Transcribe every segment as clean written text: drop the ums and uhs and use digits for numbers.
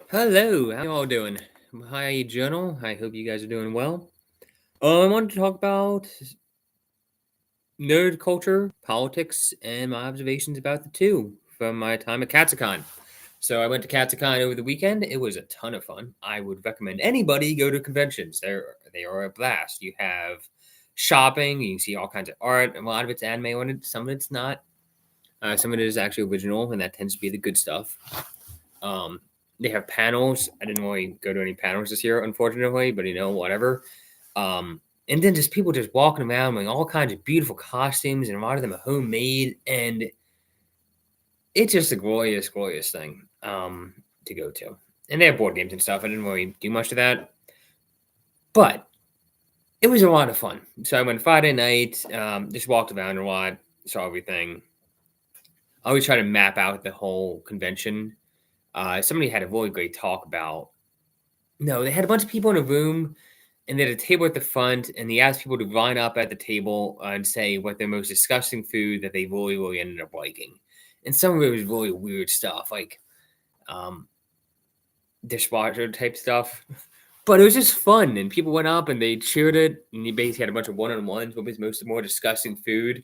Hello, how you all doing? Hi, Journal. I hope you guys are doing well. I wanted to talk about nerd culture, politics, and my observations about the two from my time at Katsucon. So I went to Katsucon over the weekend. It was a ton of fun. I would recommend anybody go to conventions. They are a blast. You have shopping. You can see all kinds of art. A lot of it's anime on it. Some of it's not. Some of it is actually original, and that tends to be the good stuff. Um, they have panels. I didn't really go to any panels this year, unfortunately, but whatever. And then just people just walking around wearing all kinds of beautiful costumes, and a lot of them are homemade, and it's just a glorious, glorious thing to go to. And they have board games and stuff. I didn't really do much of that, but it was a lot of fun. So I went Friday night, just walked around a lot, saw everything. I always try to map out the whole convention. Somebody had a really great talk about. No, they had a bunch of people in a room, and they had a table at the front, and they asked people to line up at the table and say what their most disgusting food that they really, really ended up liking. And some of it was really weird stuff, like um, dishwasher type stuff. But it was just fun, and people went up and they cheered it, and you basically had a bunch of one-on-ones. What was most more disgusting food?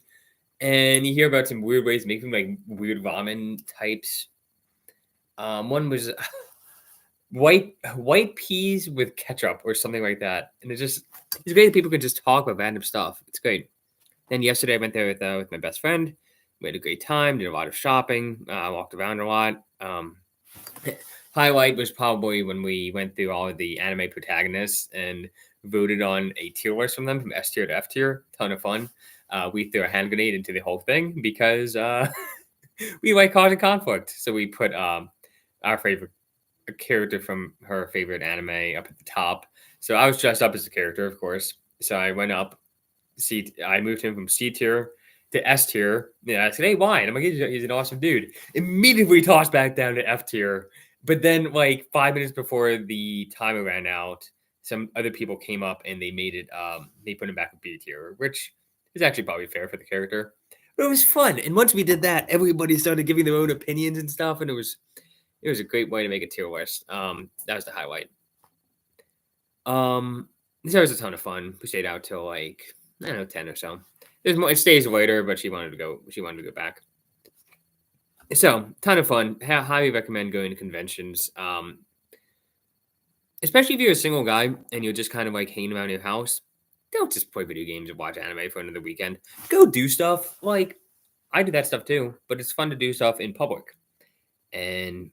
And you hear about some weird ways of making like weird ramen types. One was white peas with ketchup or something like that, and it's great that people can just talk about random stuff. It's great. Then yesterday I went there with my best friend. We had a great time. Did a lot of shopping. Walked around a lot. Highlight was probably when we went through all of the anime protagonists and voted on a tier list from them from S tier to F tier. Ton of fun. We threw a hand grenade into the whole thing because we like causing conflict. So we put our favorite character from her favorite anime up at the top. So I was dressed up as the character, of course. So I went up. I moved him from C tier to S tier. Yeah, I said, "Hey, why?" And I'm like, "He's an awesome dude." Immediately tossed back down to F tier. But then, like 5 minutes before the timer ran out, some other people came up and they made it. They put him back in B tier, which is actually probably fair for the character. But it was fun. And once we did that, everybody started giving their own opinions and stuff, and it was a great way to make a tier list. That was the highlight. This was a ton of fun. We stayed out till like I don't know 10 or so. There's more. It stays later, but she wanted to go. She wanted to go back. So ton of fun. Highly recommend going to conventions. Especially if you're a single guy and you're just kind of like hanging around your house. Don't just play video games and watch anime for another weekend. Go do stuff. Like I do that stuff too, but it's fun to do stuff in public and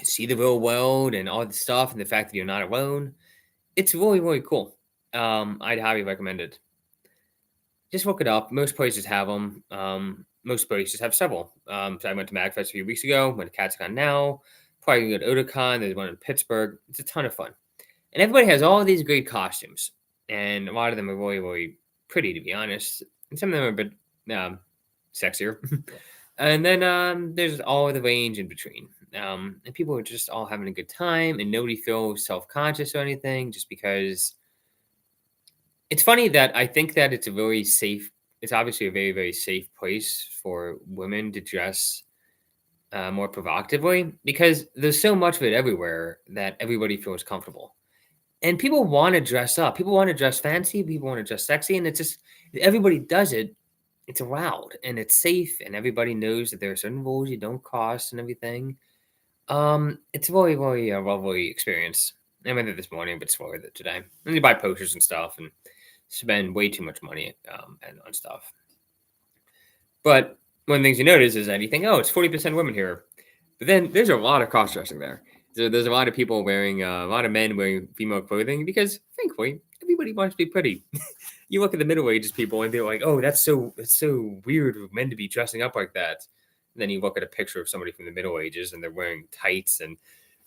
see the real world and all the stuff and the fact that you're not alone. It's really, really cool. I'd highly recommend it. Just look it up. Most places have them. Most places have several. So I went to MagFest a few weeks ago. Went to CatScon now. Probably going to go to Otakon. There's one in Pittsburgh. It's a ton of fun. And everybody has all these great costumes. And a lot of them are really, really pretty, to be honest. And some of them are a bit sexier. And then there's all the range in between. And people are just all having a good time. And nobody feels self-conscious or anything just because it's funny that I think that it's a very safe. It's obviously a very, very safe place for women to dress more provocatively because there's so much of it everywhere that everybody feels comfortable. And people want to dress up. People want to dress fancy. People want to dress sexy, and it's just everybody does it. It's allowed and it's safe, and everybody knows that there are certain rules you don't cross and everything. It's a really, really lovely experience. I went there this morning, but it's worth it today. And you buy posters and stuff, and spend way too much money and on stuff. But one of the things you notice is that you think, oh, it's 40% women here. But then there's a lot of cross dressing there. So there's a lot of people wearing, a lot of men wearing female clothing because, frankly, everybody wants to be pretty. You look at the middle ages people and they're like, oh, it's so weird for men to be dressing up like that. And then you look at a picture of somebody from the Middle Ages and they're wearing tights and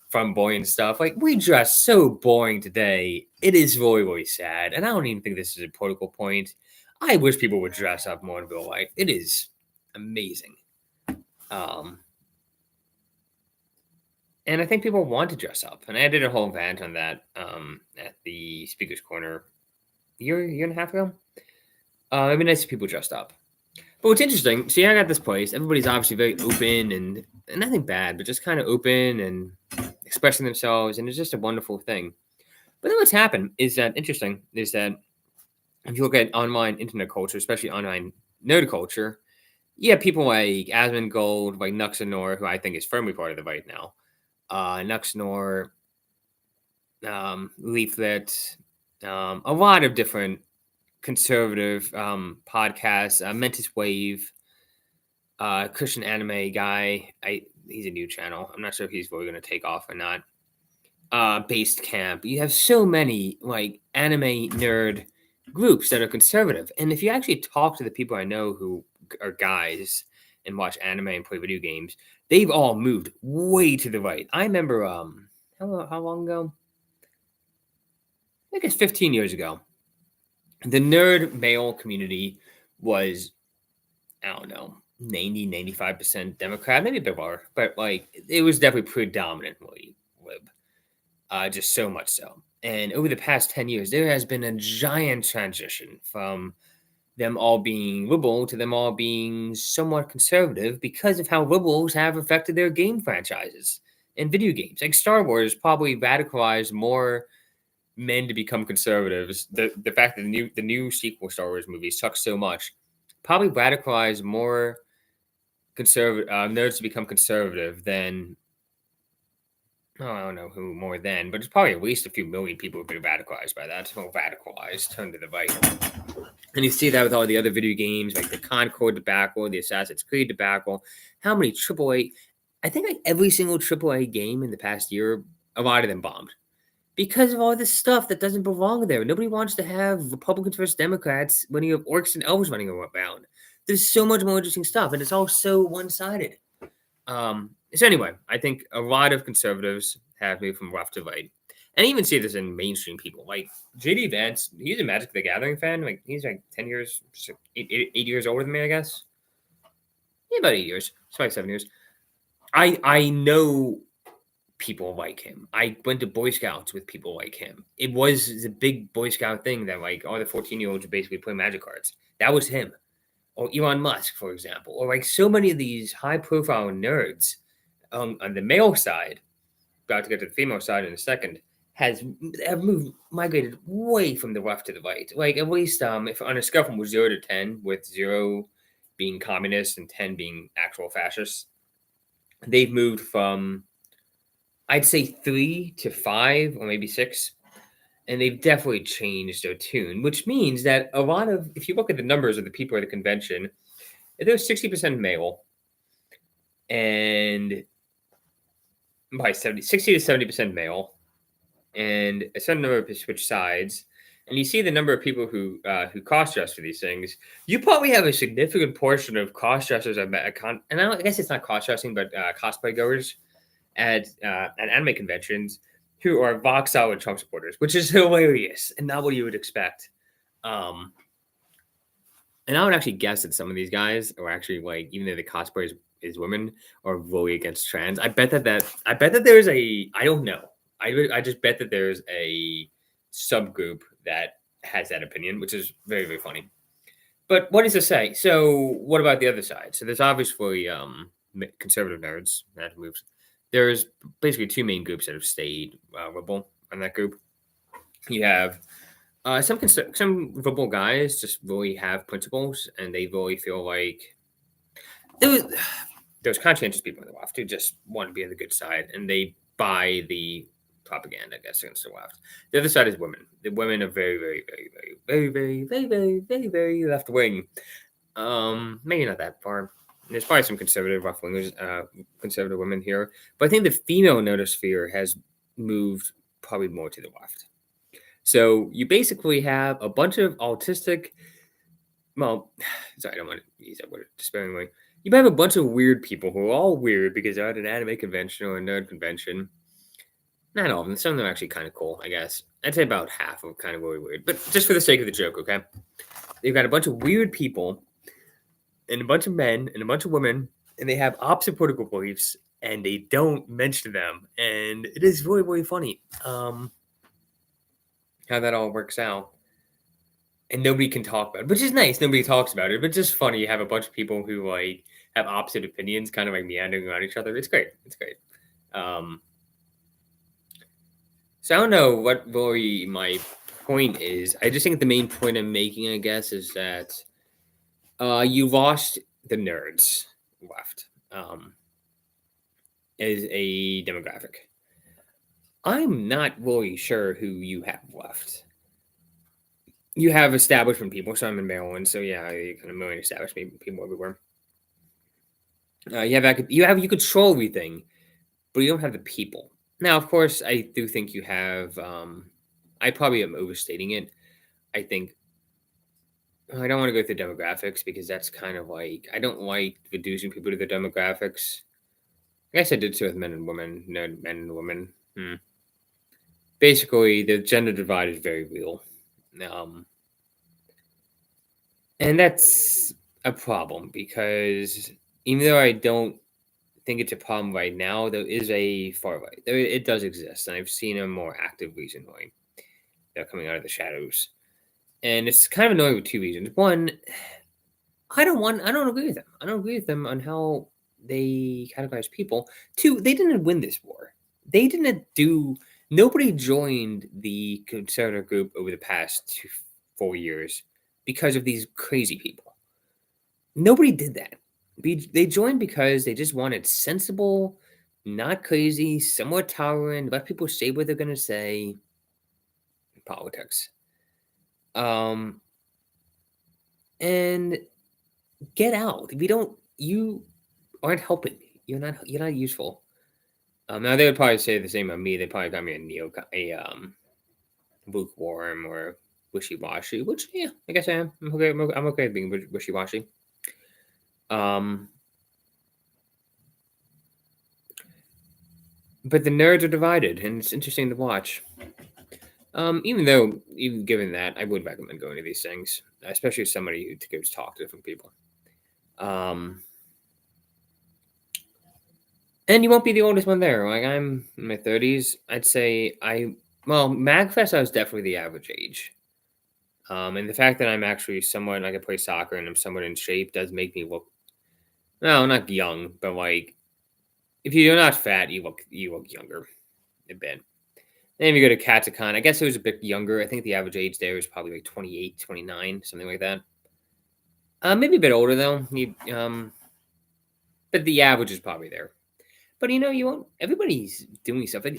flamboyant stuff. Like we dress so boring today. It is really, really sad. And I don't even think this is a political point. I wish people would dress up more in real life. It is amazing. Um, and I think people want to dress up. And I did a whole rant on that at the Speaker's Corner year and a half ago. It'd be nice if people dressed up. But what's interesting, I got this place. Everybody's obviously very open and nothing bad, but just kind of open and expressing themselves, and it's just a wonderful thing. But then what's happened is that interesting is that if you look at online internet culture, especially online nerd culture, you have people like Asmongold, like Nuxanor, who I think is firmly part of the right now. Nuxanor, Leaflet, a lot of different conservative podcasts. Mentis Wave, Christian anime guy. He's a new channel. I'm not sure if he's really going to take off or not. Based Camp. You have so many like anime nerd groups that are conservative, and if you actually talk to the people I know who are guys and watch anime and play video games, they've all moved way to the right. I remember how long ago? I guess 15 years ago, the nerd male community was, I don't know, 95% Democrat, maybe a bit more, but like it was definitely predominantly lib. Just so much so. And over the past 10 years, there has been a giant transition from them all being liberal to them all being somewhat conservative because of how liberals have affected their game franchises and video games. Like Star Wars probably radicalized more men to become conservatives. The fact that the new sequel Star Wars movies suck so much probably radicalized more conservative nerds to become conservative than, oh, I don't know who more than, but it's probably at least a few million people who've been radicalized by that. Well, radicalized, turned to the right. And you see that with all the other video games, like the Concord debacle, the Assassin's Creed debacle. How many AAA? I think like every single AAA game in the past year, a lot of them bombed because of all this stuff that doesn't belong there. Nobody wants to have Republicans versus Democrats when you have orcs and elves running around. There's so much more interesting stuff, and it's all so one-sided. So anyway, I think a lot of conservatives have moved from left to right. And I even see this in mainstream people. Like JD Vance, he's a Magic the Gathering fan. Like he's like 10 years, 8 years older than me, I guess. Yeah, about 8 years. It's probably 7 years. I know people like him. I went to Boy Scouts with people like him. It was a big Boy Scout thing that like all the 14-year-olds would basically play Magic cards. That was him. Or Elon Musk, for example. Or like so many of these high profile nerds on the male side, about to get to the female side in a second, have migrated way from the left to the right. Like at least if on a scale from 0 to 10, with 0 being communist and 10 being actual fascists, they've moved from, I'd say, 3 to 5 or maybe 6, and they've definitely changed their tune. Which means that a lot of, if you look at the numbers of the people at the convention, there's 60% male, and by 60 to 70% male, and a certain number of people switch sides, and you see the number of people who cross dress for these things. You probably have a significant portion of cross dressers and I guess it's not cross dressing, but cosplay goers at anime conventions who are Vox solid Trump supporters, which is hilarious and not what you would expect. Um, and I would actually guess that some of these guys are actually like, even though the cosplay is women, are really against trans. I bet that there's a, I don't know. I just bet that there's a subgroup that has that opinion, which is very, very funny. But what does it say? So what about the other side? So there's obviously conservative nerds that have moved. There's basically two main groups that have stayed liberal on that group. You have some liberal guys just really have principles, and they really feel like there's conscientious people on the left who just want to be on the good side, and they buy the propaganda, I guess, against the left. The other side is women. The women are very, very, very, very, very, very, very, very, very, very left wing. Maybe not that far. There's probably some conservative left wingers, conservative women here, but I think the female notosphere has moved probably more to the left. So you basically have a bunch of autistic. Well, sorry, I don't want to use that word despairingly. You have a bunch of weird people who are all weird because they're at an anime convention or a nerd convention. Not all of them. Some of them are actually kind of cool, I guess. I'd say about half are kind of really weird. But just for the sake of the joke, okay? They've got a bunch of weird people and a bunch of men and a bunch of women, and they have opposite political beliefs, and they don't mention them. And it is really, really funny how that all works out. And nobody can talk about it, which is nice. Nobody talks about it, but just funny. You have a bunch of people who like have opposite opinions, kind of like meandering around each other. It's great. It's great. So I don't know what really my point is. I just think the main point I'm making, I guess, is that you lost the nerds left as a demographic. I'm not really sure who you have left. You have establishment people, so I'm in Maryland, so yeah, you kind of million establishment people everywhere. You control everything, but you don't have the people. Now, of course, I do think you have. I probably am overstating it. I think I don't want to go through demographics because that's kind of like I don't like reducing people to their demographics. I guess I did so with men and women, no men and women. Basically, the gender divide is very real, um, and that's a problem because even though I don't think it's a problem right now, there is a far right. It does exist, and I've seen a more active recently. They're coming out of the shadows, and it's kind of annoying for two reasons. One, I don't agree with them. I don't agree with them on how they categorize people. Two, they didn't win this war. They didn't do. Nobody joined the conservative group over the past 4 years because of these crazy people. Nobody did that. They joined because they just wanted sensible, not crazy, somewhat tolerant, let people say what they're gonna say politics. Um, and get out. If you don't, you aren't helping me. You're not useful. Now they would probably say the same on me. They probably call me lukewarm or wishy washy. Which yeah, I guess I am. I'm okay with being wishy washy. But the nerds are divided, and it's interesting to watch. Even given that, I would recommend going to these things, especially as somebody who goes talk to different people. Um, and you won't be the oldest one there. Like I'm in my 30s. I'd say MagFest, I was definitely the average age. And the fact that I'm actually somewhat I can play soccer and I'm somewhat in shape does make me look no, not young, but like if you're not fat, you look younger a bit. Then if you go to Katacon, I guess it was a bit younger. I think the average age there was probably like 28, 29, something like that. Maybe a bit older though. But the average is probably there. But you won't. Everybody's doing stuff. How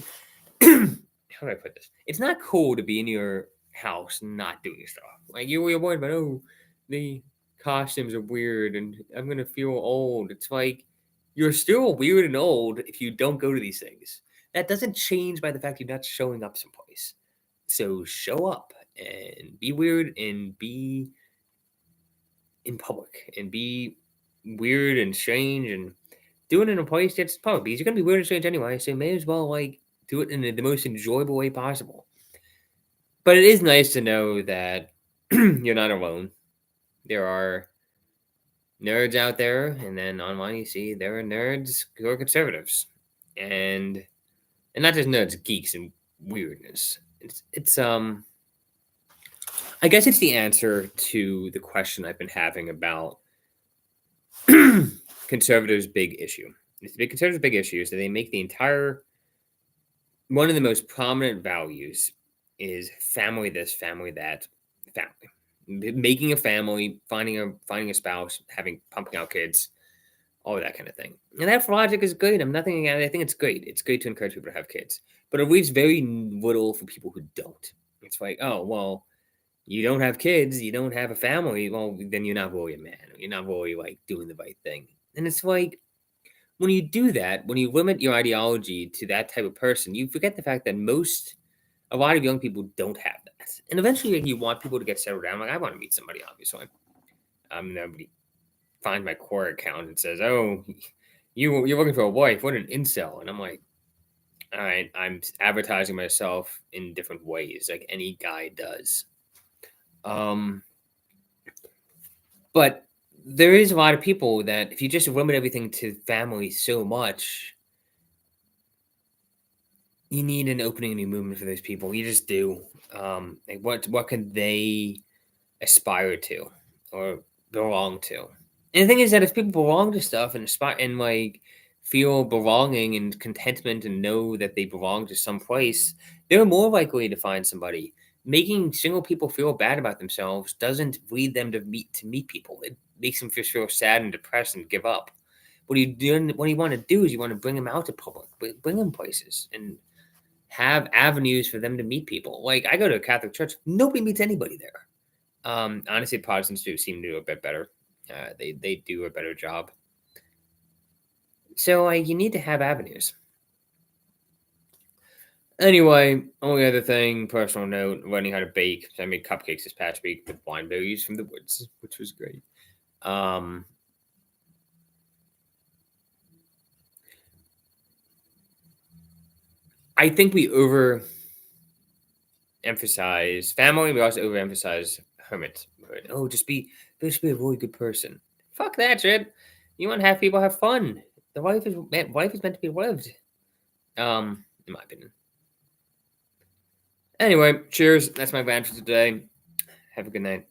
do I put this? It's not cool to be in your house not doing stuff. Like you're worried about the costumes are weird and I'm gonna feel old. It's like you're still weird and old if you don't go to these things. That doesn't change by the fact you're not showing up someplace. So show up and be weird and be in public and be weird and strange and do it in a place that's public because you're gonna be weird and strange anyway. So you may as well like do it in the most enjoyable way possible. But it is nice to know that you're not alone. There are nerds out there, and then online you see there are nerds who are conservatives, and not just nerds, geeks and weirdness. It's I guess it's the answer to the question I've been having about conservatives' big issue. It's the big conservatives' big issue is that they make the entire one of the most prominent values is family this, family that, family. Making a family, finding a spouse, having pumping out kids, all of that kind of thing. And that logic is good. I'm nothing. I think it's great. It's great to encourage people to have kids, but it leaves very little for people who don't. It's like, oh well, you don't have kids, you don't have a family. Well, then you're not really a man. You're not really like doing the right thing. And it's like when you do that, when you limit your ideology to that type of person, you forget the fact that a lot of young people don't have that. And eventually, like, you want people to get settled down. Like, I want to meet somebody, obviously. Nobody finds my core account and says, "Oh, you're looking for a wife? What an incel!" And I'm like, "All right, I'm advertising myself in different ways, like any guy does." Um, but there is a lot of people that if you just limit everything to family so much, you need an opening, a new movement for those people. You just do. Like what can they aspire to or belong to? And the thing is that if people belong to stuff and aspire and like feel belonging and contentment and know that they belong to some place, they're more likely to find somebody. Making single people feel bad about themselves doesn't lead them to meet people. It makes them just feel sad and depressed and give up. What you want to do is you want to bring them out to public, bring them places, and have avenues for them to meet people. Like I go to a Catholic church, nobody meets anybody there. Honestly, Protestants do seem to do a bit better. They do a better job. So you need to have avenues. Anyway, only other thing, personal note, learning how to bake. So I made cupcakes this past week with wine berries from the woods, which was great. Um, I think we overemphasize family. We also overemphasize hermithood. Oh, just be a really good person. Fuck that shit. You want to have people have fun. The life is meant to be lived. In my opinion. Anyway, cheers. That's my rant for today. Have a good night.